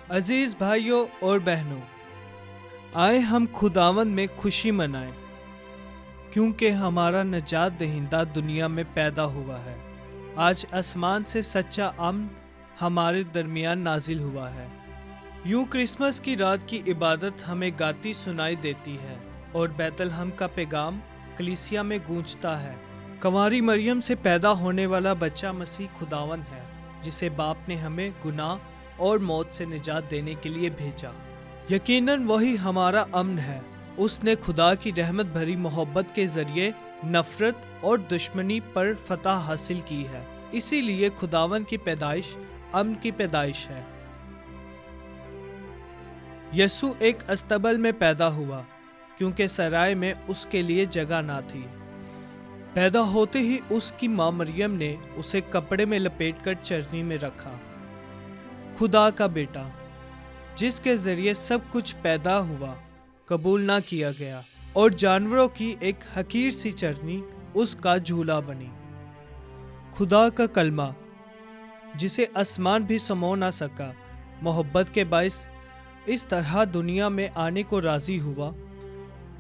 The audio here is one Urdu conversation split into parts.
عزیز بھائیوں اور بہنوں، آئے ہم خداوند میں خوشی منائیں، کیونکہ ہمارا نجات دہندہ دنیا میں پیدا ہوا ہے۔ آج آسمان سے سچا امن ہمارے درمیان نازل ہوا ہے۔ یوں کرسمس کی رات کی عبادت ہمیں گاتی سنائی دیتی ہے اور بیت الحم کا پیغام کلیسیا میں گونجتا ہے۔ کنواری مریم سے پیدا ہونے والا بچہ مسیح خداوند ہے، جسے باپ نے ہمیں گناہ اور موت سے نجات دینے کے لیے بھیجا۔ یقیناً وہی ہمارا امن ہے۔ اس نے خدا کی رحمت بھری محبت کے ذریعے نفرت اور دشمنی پر فتح حاصل کی ہے۔ اسی لیے خداوند کی پیدائش امن کی پیدائش ہے۔ یسوع ایک استبل میں پیدا ہوا، کیونکہ سرائے میں اس کے لیے جگہ نہ تھی۔ پیدا ہوتے ہی اس کی ماں مریم نے اسے کپڑے میں لپیٹ کر چرنی میں رکھا۔ خدا کا بیٹا، جس کے ذریعے سب کچھ پیدا ہوا، قبول نہ کیا گیا اور جانوروں کی ایک حقیر سی چرنی اس کا جھولا بنی۔ خدا کا کلمہ، جسے آسمان بھی سمو نہ سکا، محبت کے باعث اس طرح دنیا میں آنے کو راضی ہوا۔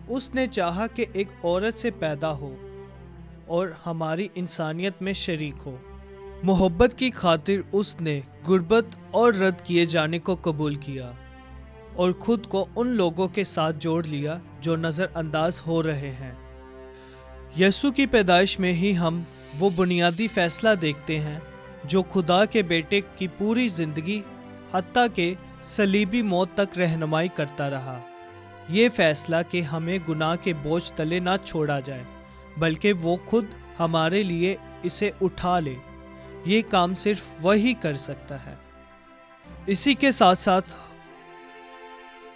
اس نے چاہا کہ ایک عورت سے پیدا ہو اور ہماری انسانیت میں شریک ہو۔ محبت کی خاطر اس نے غربت اور رد کیے جانے کو قبول کیا اور خود کو ان لوگوں کے ساتھ جوڑ لیا جو نظر انداز ہو رہے ہیں۔ یسوع کی پیدائش میں ہی ہم وہ بنیادی فیصلہ دیکھتے ہیں جو خدا کے بیٹے کی پوری زندگی حتیٰ کہ صلیبی موت تک رہنمائی کرتا رہا۔ یہ فیصلہ کہ ہمیں گناہ کے بوجھ تلے نہ چھوڑا جائے، بلکہ وہ خود ہمارے لیے اسے اٹھا لے۔ یہ کام صرف وہی کر سکتا ہے۔ اسی کے ساتھ ساتھ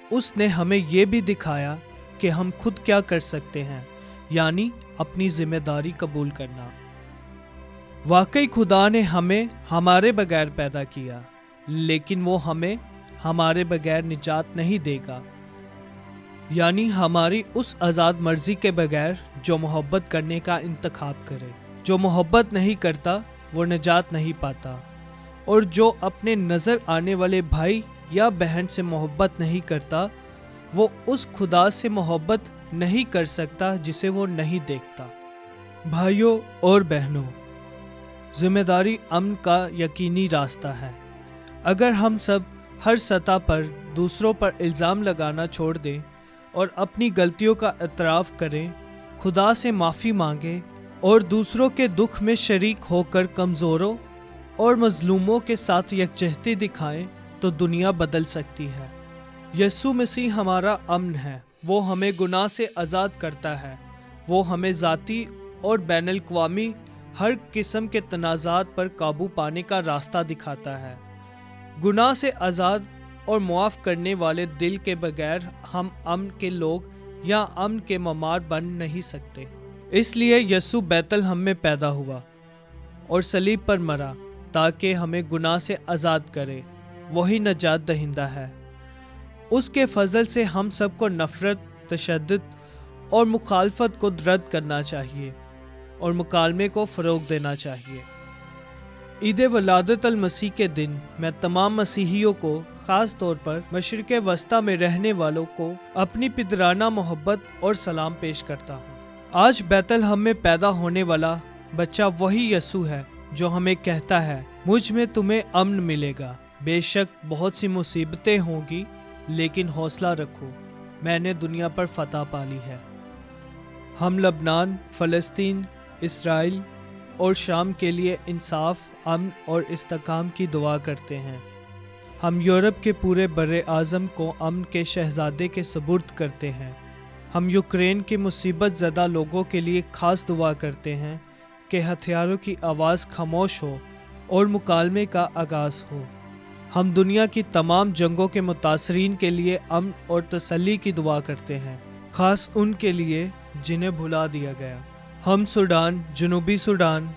اس نے ہمیں یہ بھی دکھایا کہ ہم خود کیا کر سکتے ہیں، یعنی اپنی ذمہ داری قبول کرنا۔ واقعی خدا نے ہمیں ہمارے بغیر پیدا کیا، لیکن وہ ہمیں ہمارے بغیر نجات نہیں دے گا، یعنی ہماری اس آزاد مرضی کے بغیر جو محبت کرنے کا انتخاب کرے۔ جو محبت نہیں کرتا وہ نجات نہیں پاتا، اور جو اپنے نظر آنے والے بھائی یا بہن سے محبت نہیں کرتا وہ اس خدا سے محبت نہیں کر سکتا جسے وہ نہیں دیکھتا۔ بھائیوں اور بہنوں، ذمہ داری امن کا یقینی راستہ ہے۔ اگر ہم سب ہر سطح پر دوسروں پر الزام لگانا چھوڑ دیں اور اپنی غلطیوں کا اعتراف کریں، خدا سے معافی مانگیں اور دوسروں کے دکھ میں شریک ہو کر کمزوروں اور مظلوموں کے ساتھ یکجہتی دکھائیں تو دنیا بدل سکتی ہے۔ یسوع مسیح ہمارا امن ہے۔ وہ ہمیں گناہ سے آزاد کرتا ہے۔ وہ ہمیں ذاتی اور بین الاقوامی ہر قسم کے تنازعات پر قابو پانے کا راستہ دکھاتا ہے۔ گناہ سے آزاد اور معاف کرنے والے دل کے بغیر ہم امن کے لوگ یا امن کے معمار بن نہیں سکتے۔ اس لیے یسوع بیت الحم میں پیدا ہوا اور صلیب پر مرا تاکہ ہمیں گناہ سے آزاد کرے۔ وہی نجات دہندہ ہے۔ اس کے فضل سے ہم سب کو نفرت، تشدد اور مخالفت کو رد کرنا چاہیے اور مکالمے کو فروغ دینا چاہیے۔ عید ولادت المسیح کے دن میں تمام مسیحیوں کو، خاص طور پر مشرق وسطیٰ میں رہنے والوں کو اپنی پدرانہ محبت اور سلام پیش کرتا ہوں۔ آج بیت الحم میں پیدا ہونے والا بچہ وہی یسوع ہے جو ہمیں کہتا ہے، مجھ میں تمہیں امن ملے گا۔ بے شک بہت سی مصیبتیں ہوں گی، لیکن حوصلہ رکھو، میں نے دنیا پر فتح پالی ہے۔ ہم لبنان، فلسطین، اسرائیل اور شام کے لیے انصاف، امن اور استحکام کی دعا کرتے ہیں۔ ہم یورپ کے پورے بر اعظم کو امن کے شہزادے کے سپرد کرتے ہیں۔ ہم یوکرین کے مصیبت زدہ لوگوں کے لیے خاص دعا کرتے ہیں کہ ہتھیاروں کی آواز خاموش ہو اور مکالمے کا آغاز ہو۔ ہم دنیا کی تمام جنگوں کے متاثرین کے لیے امن اور تسلی کی دعا کرتے ہیں، خاص ان کے لیے جنہیں بھلا دیا گیا۔ ہم سوڈان، جنوبی سوڈان،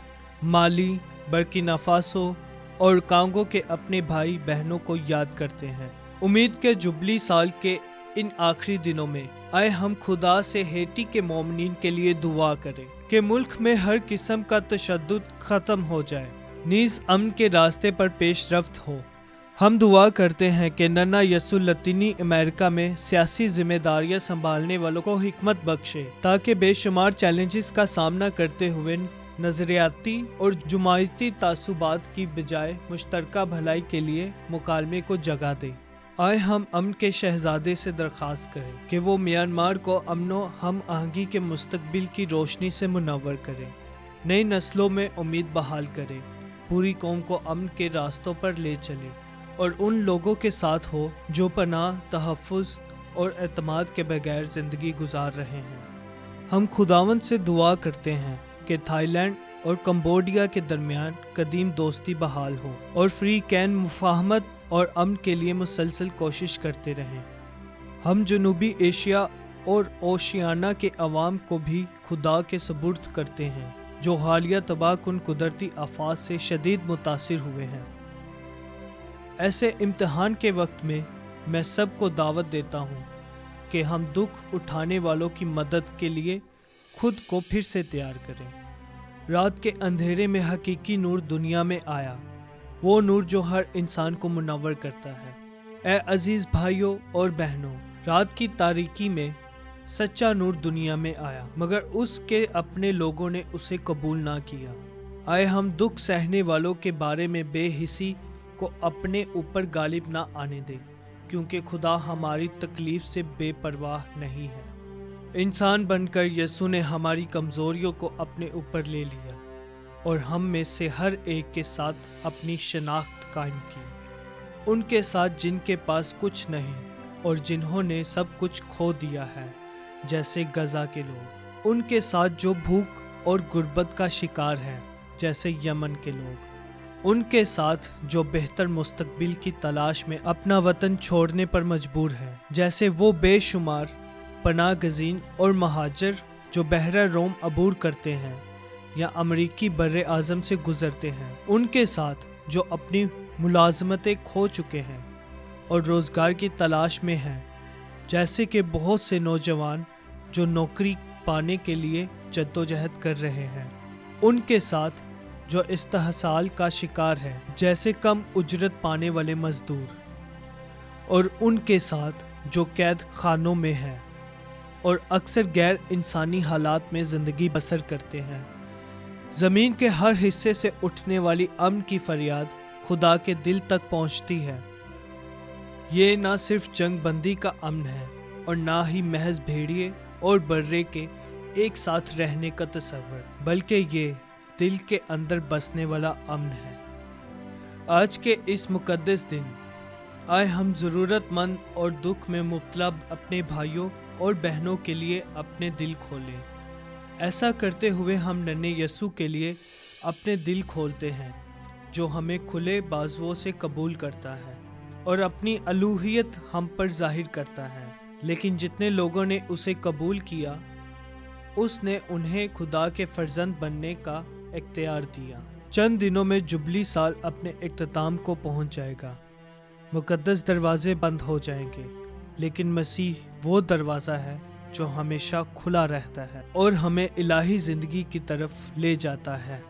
مالی، برکینا فاسو اور کانگو کے اپنے بھائی بہنوں کو یاد کرتے ہیں۔ امید کے جبلی سال کے ان آخری دنوں میں آئے ہم خدا سے ہیٹی کے مومنین کے لیے دعا کریں کہ ملک میں ہر قسم کا تشدد ختم ہو جائے، نیز امن کے راستے پر پیش رفت ہو۔ ہم دعا کرتے ہیں کہ ننا یسوع لاطینی امریکہ میں سیاسی ذمہ داریاں سنبھالنے والوں کو حکمت بخشے تاکہ بے شمار چیلنجز کا سامنا کرتے ہوئے نظریاتی اور جماعتی تعصبات کی بجائے مشترکہ بھلائی کے لیے مکالمے کو جگہ دے۔ آئے ہم امن کے شہزادے سے درخواست کریں کہ وہ میانمار کو امن و ہم آہنگی کے مستقبل کی روشنی سے منور کرے، نئی نسلوں میں امید بحال کرے، پوری قوم کو امن کے راستوں پر لے چلے اور ان لوگوں کے ساتھ ہو جو پناہ، تحفظ اور اعتماد کے بغیر زندگی گزار رہے ہیں۔ ہم خداوند سے دعا کرتے ہیں کہ تھائی لینڈ اور کمبوڈیا کے درمیان قدیم دوستی بحال ہو اور فری کین مفاہمت اور امن کے لیے مسلسل کوشش کرتے رہیں۔ ہم جنوبی ایشیا اور اوشیانیا کے عوام کو بھی خدا کے سپرد کرتے ہیں جو حالیہ تباہ کن قدرتی آفات سے شدید متاثر ہوئے ہیں۔ ایسے امتحان کے وقت میں سب کو دعوت دیتا ہوں کہ ہم دکھ اٹھانے والوں کی مدد کے لیے خود کو پھر سے تیار کریں۔ رات کے اندھیرے میں حقیقی نور دنیا میں آیا، وہ نور جو ہر انسان کو منور کرتا ہے۔ اے عزیز بھائیوں اور بہنوں، رات کی تاریکی میں سچا نور دنیا میں آیا، مگر اس کے اپنے لوگوں نے اسے قبول نہ کیا۔ آئے ہم دکھ سہنے والوں کے بارے میں بے حسی کو اپنے اوپر غالب نہ آنے دیں، کیونکہ خدا ہماری تکلیف سے بے پرواہ نہیں ہے۔ انسان بن کر یسوع نے ہماری کمزوریوں کو اپنے اوپر لے لیا اور ہم میں سے ہر ایک کے ساتھ اپنی شناخت قائم کی، ان کے ساتھ جن کے پاس کچھ نہیں اور جنہوں نے سب کچھ کھو دیا ہے، جیسے غزہ کے لوگ، ان کے ساتھ جو بھوک اور غربت کا شکار ہیں، جیسے یمن کے لوگ، ان کے ساتھ جو بہتر مستقبل کی تلاش میں اپنا وطن چھوڑنے پر مجبور ہیں، جیسے وہ بے شمار پناہ گزین اور مہاجر جو بحیرہ روم عبور کرتے ہیں یا امریکی بر اعظم سے گزرتے ہیں، ان کے ساتھ جو اپنی ملازمتیں کھو چکے ہیں اور روزگار کی تلاش میں ہیں، جیسے کہ بہت سے نوجوان جو نوکری پانے کے لیے جدوجہد کر رہے ہیں، ان کے ساتھ جو استحصال کا شکار ہے، جیسے کم اجرت پانے والے مزدور، اور ان کے ساتھ جو قید خانوں میں ہیں اور اکثر غیر انسانی حالات میں زندگی بسر کرتے ہیں۔ زمین کے ہر حصے سے اٹھنے والی امن کی فریاد خدا کے دل تک پہنچتی ہے۔ یہ نہ صرف جنگ بندی کا امن ہے اور نہ ہی محض بھیڑیے اور برے کے ایک ساتھ رہنے کا تصور، بلکہ یہ دل کے اندر بسنے والا امن ہے۔ آج کے اس مقدس دن آئے ہم ضرورت مند اور دکھ میں مبتلا اپنے بھائیوں اور بہنوں کے لیے اپنے دل کھولیں۔ ایسا کرتے ہوئے ہم ننے یسوع کے لیے اپنے دل کھولتے ہیں جو ہمیں کھلے بازوؤں سے قبول کرتا ہے اور اپنی الوہیت ہم پر ظاہر کرتا ہے۔ لیکن جتنے لوگوں نے اسے قبول کیا، اس نے انہیں خدا کے فرزند بننے کا اختیار دیا۔ چند دنوں میں جبلی سال اپنے اختتام کو پہنچ جائے گا، مقدس دروازے بند ہو جائیں گے، لیکن مسیح وہ دروازہ ہے جو ہمیشہ کھلا رہتا ہے اور ہمیں الہی زندگی کی طرف لے جاتا ہے۔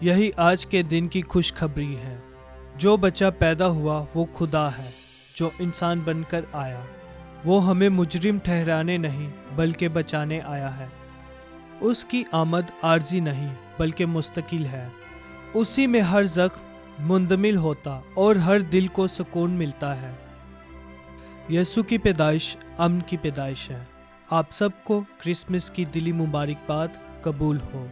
یہی آج کے دن کی خوشخبری ہے۔ جو بچہ پیدا ہوا وہ خدا ہے، جو انسان بن کر آیا، وہ ہمیں مجرم ٹھہرانے نہیں بلکہ بچانے آیا ہے۔ اس کی آمد عارضی نہیں بلکہ مستقل ہے۔ اسی میں ہر زخم مندمل ہوتا اور ہر دل کو سکون ملتا ہے۔ یسوع کی پیدائش امن کی پیدائش ہے۔ آپ سب کو کرسمس کی دلی مبارکباد قبول ہو۔